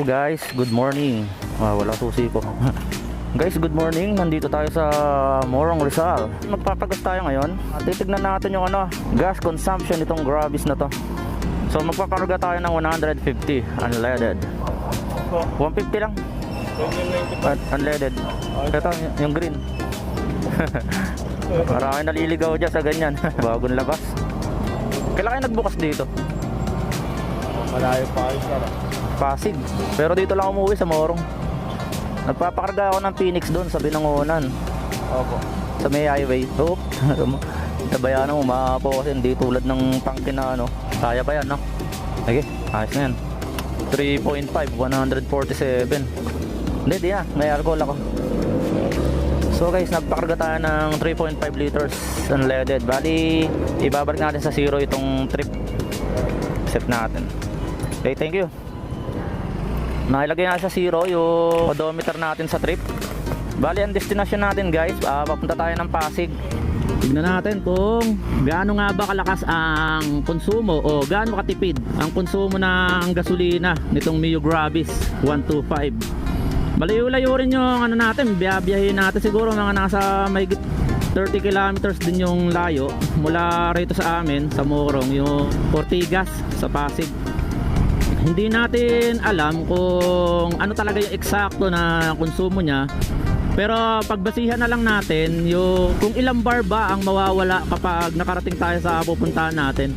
Hello guys, good morning. Wala susi ko. Guys, good morning. Nandito tayo sa Morong, Rizal. Magpapagas tayo ngayon. Titignan natin yung gas consumption nitong gravis na to. So magpaparuga tayo ng 150 unleaded. 150 lang. Unleaded. Ito yung green. Maraming naliligaw dyan sa ganyan. Bagong labas. Kailan kayo nagbukas dito? Malayo pa kayo sa Pasig. Pero dito lang umuwi sa Morong. Nagpapakarga ako ng Phoenix doon sa Binangonan. Opo. Sa may highway. Oh, tabayanan mo, maapo kasi hindi tulad ng tangke na kaya pa yan, no? Sige, ayos na yan. 3.5, 147. Hindi, di yan. May alcohol ako. So guys, nagpakarga tayo ng 3.5 liters unleaded. Bali, ibabalik natin sa zero itong trip. Set natin. Okay, thank you. Nailagay na sa zero yung odometer natin sa trip. Bali, ang destination natin guys, papunta tayo ng Pasig. Tignan natin kung gaano nga ba kalakas ang konsumo o gaano katipid ang konsumo ng gasolina nitong Mio gravis 125. Malayo-layo rin yung natin, biyabiyahin natin siguro mga nasa mahigit 30 kilometers din yung layo mula rito sa amin sa Morong, yung Ortigas sa Pasig. Hindi natin alam kung ano talaga yung eksakto na konsumo niya, pero pagbasihan na lang natin yung kung ilang bar ba ang mawawala kapag nakarating tayo sa pupuntahan natin.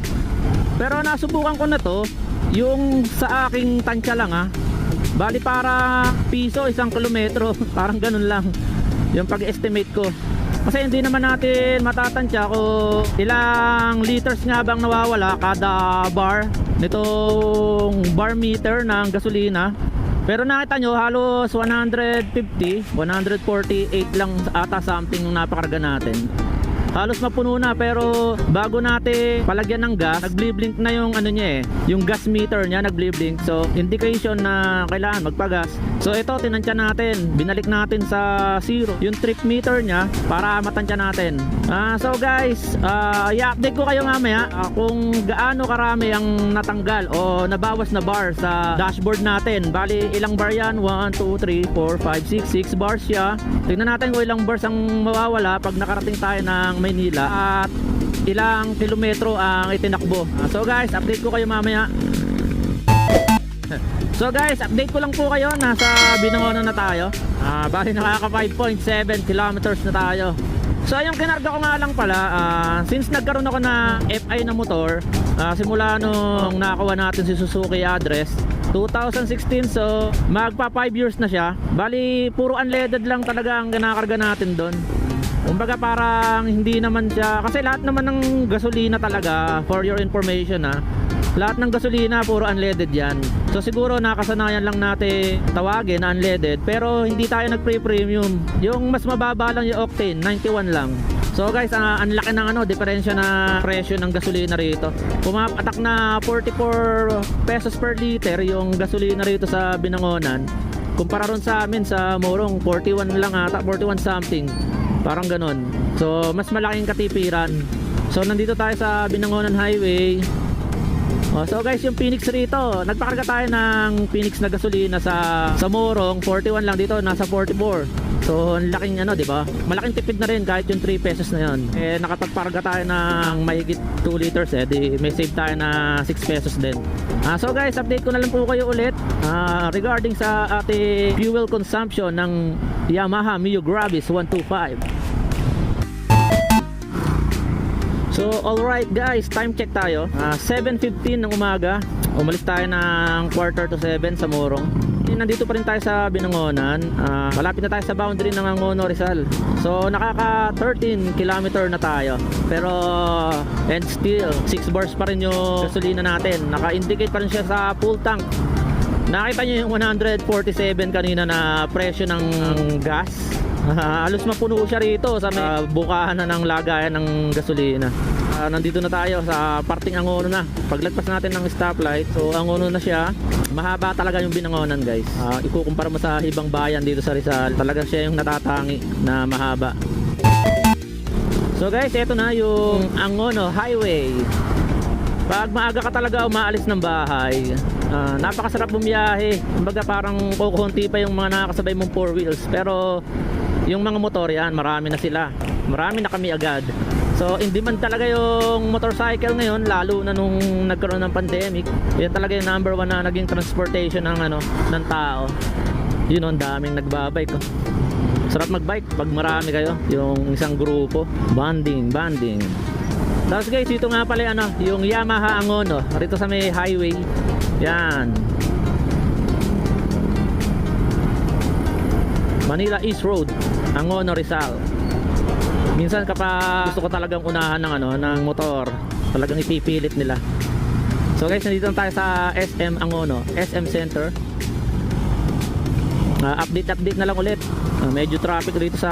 Pero nasubukan ko na to yung sa aking tansya lang bali para piso 1 kilometro parang ganun lang yung pag-estimate ko. Kasi hindi naman natin matatansya kung ilang liters nga bang nawawala kada bar nitong bar meter ng gasolina. Pero nakita nyo halos 150, 148 lang ata something nung napakarga natin. Halos mapuno na, pero bago natin palagyan ng gas, nagbliblink na yung niya yung gas meter niya nagbliblink. So indication na kailangan magpagas. So ito tinansya natin, binalik natin sa zero yung trip meter niya para matansya natin. So guys, i-update ko kayo mamaya kung gaano karami ang natanggal o nabawas na bar sa dashboard natin. Bali ilang bar yan? 1, 2, 3, 4, 5, 6 bars siya. Tingnan natin kung ilang bars ang mawawala pag nakarating tayo ng Maynila at ilang kilometro ang itinakbo. So guys, update ko kayo mamaya. So guys, update ko lang po kayo. Nasa Binangonan na tayo. Bali nakaka 5.7 kilometers na tayo. So yung kinarga ko nga lang pala, since nagkaroon ako na FI na motor, simula nung nakakuha natin si Suzuki address 2016, so magpa 5 years na siya. Bali puro unleaded lang talaga ang kinakarga natin doon. Kumbaga parang hindi naman siya, kasi lahat naman ng gasolina talaga, for your information lahat ng gasolina puro unleaded yan. So siguro nakasanayan lang natin tawagin na unleaded, pero hindi tayo nag-pre-premium. Yung mas mababa lang yung octane, 91 lang. So guys, ang laki ng diferensya na presyo ng gasolina rito. Pumapatak na 44 pesos per liter yung gasolina rito sa Binangonan. Kumpara ron sa amin sa Morong, 41 lang ata, 41 something. Parang ganon. So mas malaking katipiran. So nandito tayo sa Binangonan Highway. So guys, yung Phoenix rito, nagpakarga tayo ng Phoenix na gasolina sa Morong, 41 lang, dito nasa 44. So ang laking di ba? Malaking tipid na rin kahit yung 3 pesos na yon. Nakapagparga tayo ng mahigit 2 liters di may save tayo na 6 pesos din. So guys, update ko na lang po kayo ulit regarding sa ating fuel consumption ng Yamaha Mio Gravis 125. So alright guys, time check tayo. 7:15 ng umaga. Umalis tayo ng 6:45 sa Morong. Nandito pa rin tayo sa Binangonan. Malapit na tayo sa boundary ng Angono, Rizal. So nakaka 13 kilometer na tayo. Pero and still 6 bars pa rin yung gasolina natin. Naka-indicate pa rin siya sa full tank. Nakita nyo yung 147 kanina na presyo ng gas. Halos mapuno siya rito sa bukahan na ng lagayan ng gasolina. Nandito na tayo sa parting Angono na. Paglagpas natin ng stoplight, so Angono na siya. Mahaba talaga yung Binangonan guys. Ikukumpara mo sa ibang bayan dito sa Rizal, talagang siya yung natatangi na mahaba. So guys, eto na yung Angono Highway. Pag maaga ka talaga umaalis ng bahay, napakasarap bumiyahe. Kumbaga parang kukunti pa yung mga nakakasabay mong 4 wheels. Pero yung mga motor yan, marami na sila. Marami na kami agad. So in demand talaga yung motorcycle ngayon, lalo na nung nagkaroon ng pandemic. Yan talaga yung number 1 na naging transportation ng tao. Yun, ang daming nagbabike. Sarap magbike pag marami kayo, yung isang grupo. Bonding. Tapos guys, ito nga pala yung Yamaha Angono rito sa may highway. Yan, Manila East Road, Angono, Rizal. Minsan kapag gusto ko talagang unahan ng motor, talagang ipipilit nila. So guys, nandito tayo sa SM Angono, SM Center. Update na lang ulit. Medyo traffic dito sa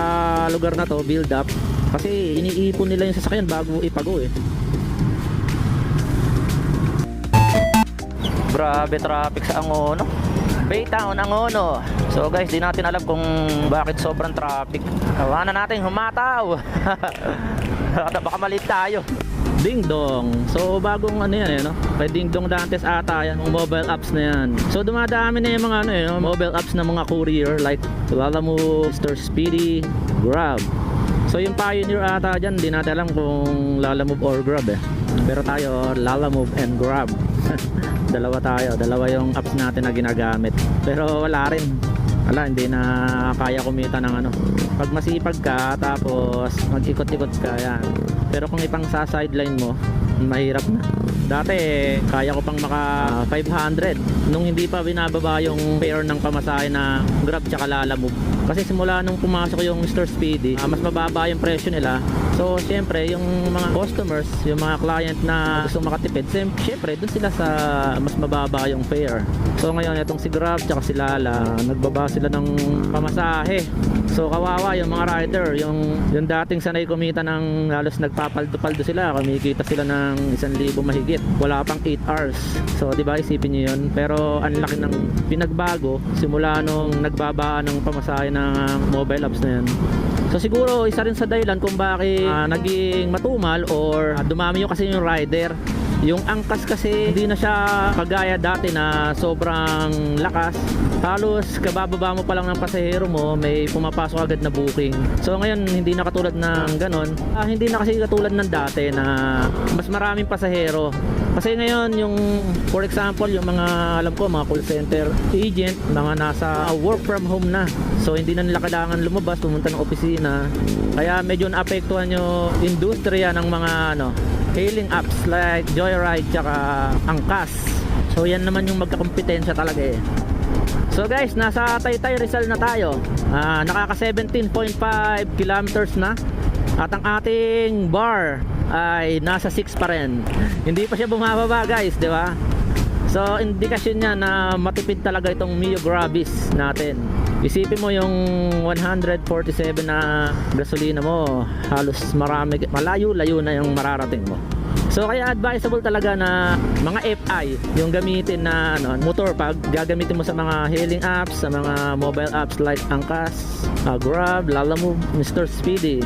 lugar na to, build up. Kasi iniipon nila yung sasakyan bago ipago eh. Grabe traffic sa Angono. Baytown, Angono. So guys, di natin alam kung bakit sobrang traffic. Awa na natin humataw. Baka malit tayo. Ding dong. So bagong yan kay Ding Dong Dantes ata yan, yung mobile apps na yan. So dumadami na yung mga mobile apps na mga courier like Lalamove, Mr. Speedy, Grab. So yung pioneer ata dyan, di natin alam kung Lalamove or Grab eh. Pero tayo, Lalamove and Grab. Dalawa yung apps natin na ginagamit. Pero wala rin. Hindi na kaya kumita ng pag masipag ka tapos mag-ikot-ikot ka yan. Pero kung ipang sa sideline mo, mahirap na. Dati kaya ko pang maka 500 nung hindi pa binababa yung fare ng pamasahe na Grab tsaka Lalamove. Kasi simula nung pumasok yung Mr. Speedy, mas mababa yung presyo nila. So syempre yung mga customers, yung mga client na gusto makatipid, syempre dun sila sa mas mababa yung fare. So ngayon itong si Grab tsaka si Lala, nagbaba sila ng pamasahe. So kawawa yung mga rider, yung dating sanay kumita ng halos nagpapaldo-paldo sila, kumikita sila ng 1,000 mahigit, wala pang 8 hours. So diba, isipin nyo yun. Pero ang laki ng pinagbago simula nung nagbabaan ng pamasahe ng mobile apps na yan. So siguro isa rin sa dahilan kung bakit naging matumal or dumami yung kasi yung rider. Yung angkas kasi hindi na siya kagaya dati na sobrang lakas. Halos kabababa mo pa lang ng pasahero mo, may pumapasok agad na booking. So ngayon hindi na katulad ng ganon. Hindi na kasi katulad ng dati na mas maraming pasahero. Kasi ngayon yung for example yung mga alam ko mga call center agent, mga nasa work from home na. So hindi na nila kailangan lumabas, pumunta ng opisina. Kaya medyo naapektuhan yung industriya ng mga hailing apps like Joyride tsaka Angkas. So yan naman yung magkakompetensya talaga eh. So guys, nasa Taytay Rizal na tayo. Nakaka 17.5 kilometers na. At ang ating bar ay nasa 6 pa rin. Hindi pa siya bumababa guys, di ba? So indikasyon niya na matipid talaga itong Mio gravis natin. Isipin mo yung 147 na gasolina mo, halos malayo-layo na yung mararating mo. So kaya advisable talaga na mga FI yung gamitin na motor pag gagamitin mo sa mga hailing apps, sa mga mobile apps like Angkas, Grab, Lalamove, Mr. Speedy.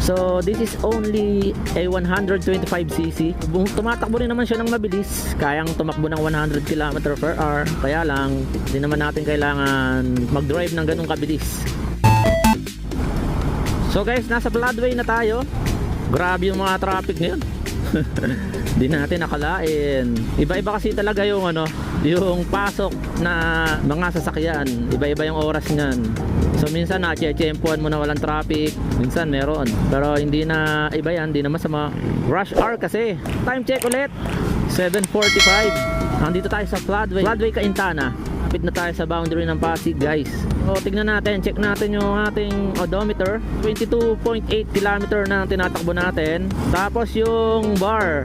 So this is only a 125cc. Tumatakbo rin naman siya ng mabilis. Kayang tumakbo ng 100 km per hour. Kaya lang, hindi naman natin kailangan mag-drive ng ganung kabilis. So guys, nasa floodway na tayo. Grabe yung mga traffic ngayon. Di natin nakalain. Iba-iba kasi talaga yung yung pasok na mga sasakyan. Iba-iba yung oras niyan. So minsan na-chechempuan mo na walang traffic, minsan meron. Pero hindi na iba yan, hindi na masama. Rush hour kasi. Time check ulit. 7:45. Nandito tayo sa Floodway Caintana. Kapit na tayo sa boundary ng Pasig, guys. So tignan natin, check natin yung ating odometer. 22.8 km na tinatakbo natin. Tapos yung bar,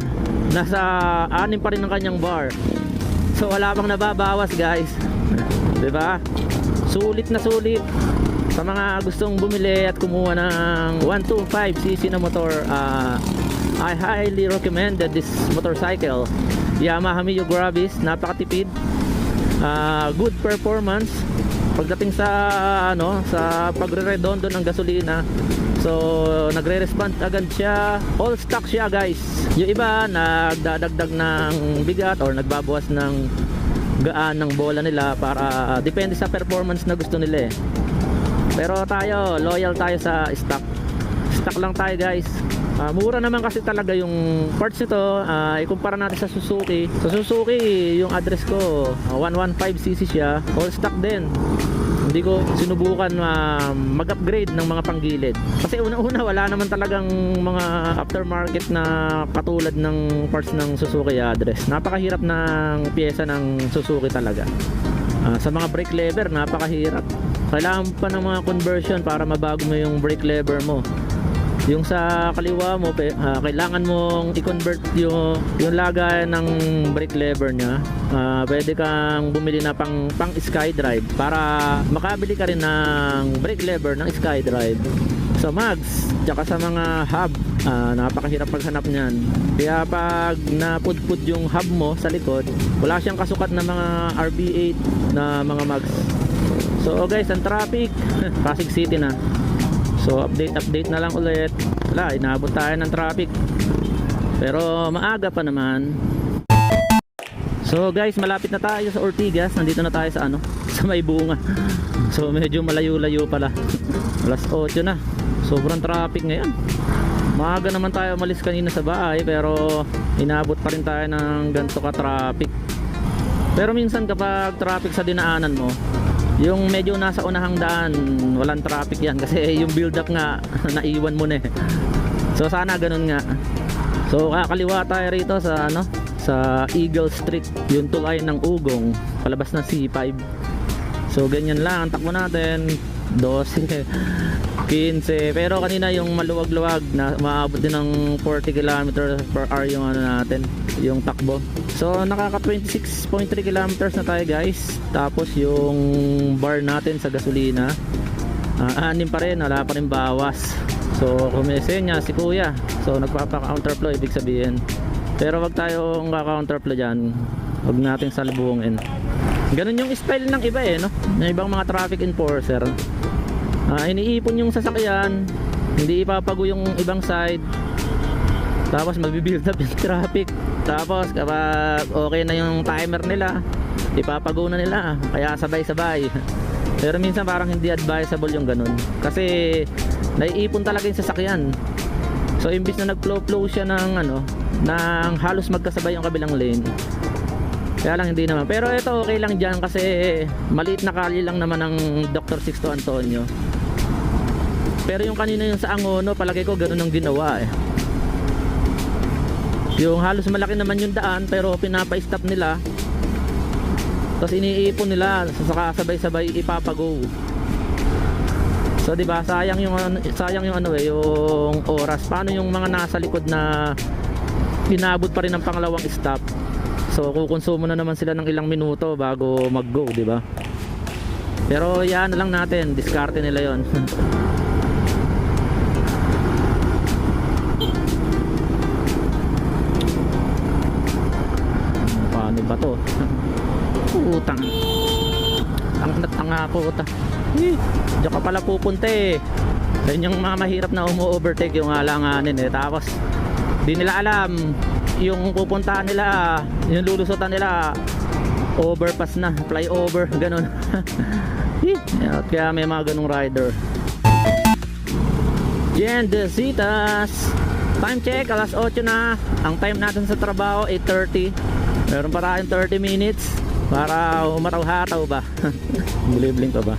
nasa 6 pa rin ang kanyang bar. So wala pang nababawas, guys. 'Di ba? Sulit na sulit. Sa mga gustong bumili at kumuha ng 125cc na motor, I highly recommended this motorcycle. Yamaha Mio gravis, napakatipid, good performance. Pagdating sa sa pagre-redondo ng gasolina, So nagre-respond agad siya. All stock siya guys. Yung iba nagdadagdag ng bigat or nagbabawas ng gaan ng bola nila para depende sa performance na gusto nila eh. Pero tayo, loyal tayo sa stock. Stock lang tayo guys. Mura naman kasi talaga yung parts nito. Ikumpara natin sa Suzuki. Sa Suzuki, yung address ko 115cc siya. All stock din. Hindi ko sinubukan mag-upgrade ng mga panggilid. Kasi una-una wala naman talagang mga aftermarket na katulad ng parts ng Suzuki address. Napakahirap ng pyesa ng Suzuki talaga. Sa mga brake lever, napakahirap. Kailangan pa ng mga conversion para mabago mo yung brake lever mo. Yung sa kaliwa mo, kailangan mong i-convert yung lagayan ng brake lever nya. Pwede kang bumili na pang SkyDrive para makabili ka rin ng brake lever ng SkyDrive. Sa mags, tsaka sa mga hub, napakahirap paghanap niyan. Kaya pag napudpud yung hub mo sa likod, wala siyang kasukat na mga RB8 na mga mags. So guys, ang traffic, Pasig City na. So update na lang ulit. Wala, inaabot tayo ng traffic. Pero maaga pa naman. So guys, malapit na tayo sa Ortigas. Nandito na tayo sa sa may bunga. So medyo malayo-layo pala. Alas 8 na. Sobrang traffic ngayon. Maaga naman tayo umalis kanina sa bahay, pero inaabot pa rin tayo ng ganito ka traffic. Pero minsan kapag traffic sa dinaanan mo, yung medyo nasa unahang daan, walang traffic yan kasi yung build up nga naiwan mo na eh. So sana ganun nga. So kakaliwa tayo rito sa sa Eagle Street, yung tulay ng Ugong, palabas ng C5. So ganyan lang ang takbo natin, 12, 15. Pero kanina yung maluwag-luwag na maabot din ng 40 km per hour yung natin, yung takbo. So nakaka 26.3 kilometers na tayo guys. Tapos yung bar natin sa gasolina, 6 pa rin, wala pa rin bawas. So kumisenya si kuya, so nagpapa-counterflow ibig sabihin. Pero wag tayong ka-counterflow dyan, wag nating salubungin. Ganun yung style ng iba eh, no? Ng ibang mga traffic enforcer. Iniipon yung sasakyan, hindi ipapago yung ibang side, tapos magbibuild up yung traffic. Tapos kapag okay na yung timer nila, ipapago na nila, kaya sabay-sabay. Pero minsan parang hindi advisable yung ganun, kasi naiipon talaga yung sasakyan. So imbis na nag-flow siya ng ng halos magkasabay yung kabilang lane, kaya lang hindi naman. Pero ito okay lang dyan kasi maliit na kali lang naman ng Dr. Sixto Antonio. Pero yung kanina yung sa Angono, palagay ko ganun ang ginawa eh. Yung halos malaki naman yung daan, pero pinapa-stop nila, tapos iniipon nila, saka sabay-sabay ipapago. So 'di ba, sayang yung yung oras. Paano yung mga nasa likod na pinabot pa rin ng pangalawang stop? So kukonsumo na naman sila ng ilang minuto bago mag-go, 'di ba? Pero yan na lang natin, diskarte nila 'yon. Paano ba 'to? Utang. Tanga po ta. Diyan ka pala pupunta eh. Yan yung mga mahirap na umu-overtake yung alanganin eh. Tapos di nila alam yung pupuntahan nila, yung lulusutan nila overpass na, flyover, ganun. Kaya may mga ganung rider. Jendesitas, time check, alas 8 na. Ang time natin sa trabaho 8:30. Meron pa tayong 30 minutes para umataw-hataw ba. Bulibling pa ba.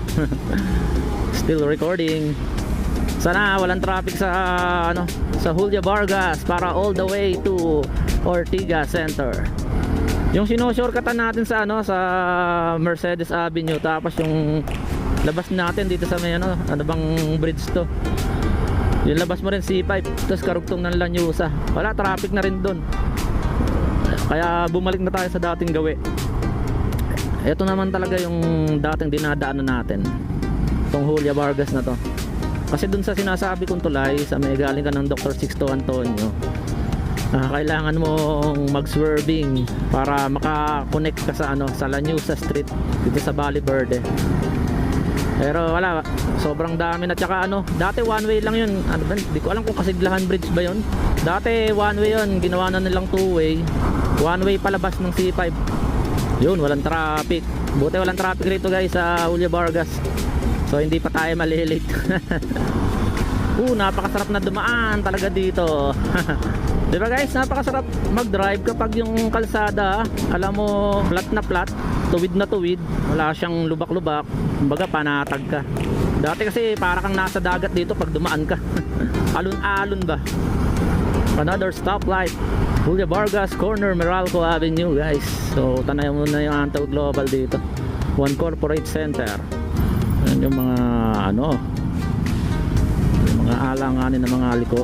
Still recording. Sana walang traffic sa sa Julia Vargas para all the way to Ortigas Center. Yung sino-shortcutan natin sa sa Mercedes Avenue, tapos yung labas natin dito sa may ano bang bridge to. Yung labas mo rin C5, tapos karugtong ng Lanyusa. Wala, traffic na rin doon. Kaya bumalik na tayo sa dating gawi. Ito naman talaga yung dating dinadaanan natin, itong Julia Vargas na to. Kasi dun sa sinasabi kong tulay, sa may galing ka ng Dr. Sixto Antonio, kailangan mong mag-swerving para makakonect ka sa sa Lanyusa Street dito sa Valle Verde. Pero wala, sobrang dami na. Tsaka ano, dati one way lang yun. Ano ba, di ko alam kung Kasiglahan Bridge ba yun. Dati one way yun, ginawa na nilang two way. One way palabas ng C5. Yun, walang traffic. Buti walang traffic rito guys sa Julio Vargas. So hindi pa tayo malilate. Napakasarap na dumaan talaga dito. Diba guys, napakasarap mag-drive kapag yung kalsada, alam mo, flat na flat, tuwid na tuwid, wala siyang lubak-lubak, kumbaga panatag ka. Dati kasi para kang nasa dagat dito pag dumaan ka. Alon-alon ba? Another stoplight, Julio Vargas Corner, Meralco Avenue guys. So tanayan mo na yung Antaw Global dito, One Corporate Center. Yan yung mga ano, yung mga alanganin ng mga liko.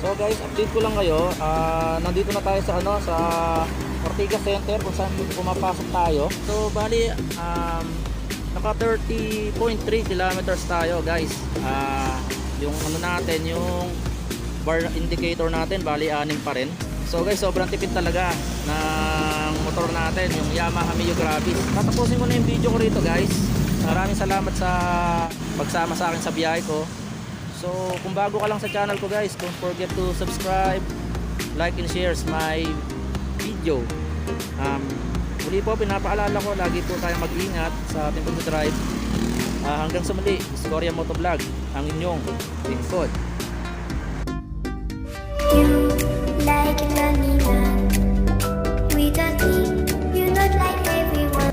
So guys, update ko lang kayo. Nandito na tayo sa ano, sa Ortigas Center kung saan pumapasok tayo. So bali naka 30.3 kilometers tayo guys. Yung ano natin, yung bar indicator natin bali 6 pa rin. So guys, sobrang tipid talaga ng motor natin, yung Yamaha Mio Gravis. Tatapusin ko na yung video ko rito guys. Maraming salamat sa pagsama sa akin sa biyahe ko. So kung bago ka lang sa channel ko guys, don't forget to subscribe, like and share my video. Muli po pinapaalala ko, lagi po tayong mag-ingat sa ating pag-drive. Hanggang sa muli, Istorya Motovlog, ang inyong lingkod. You like a money man.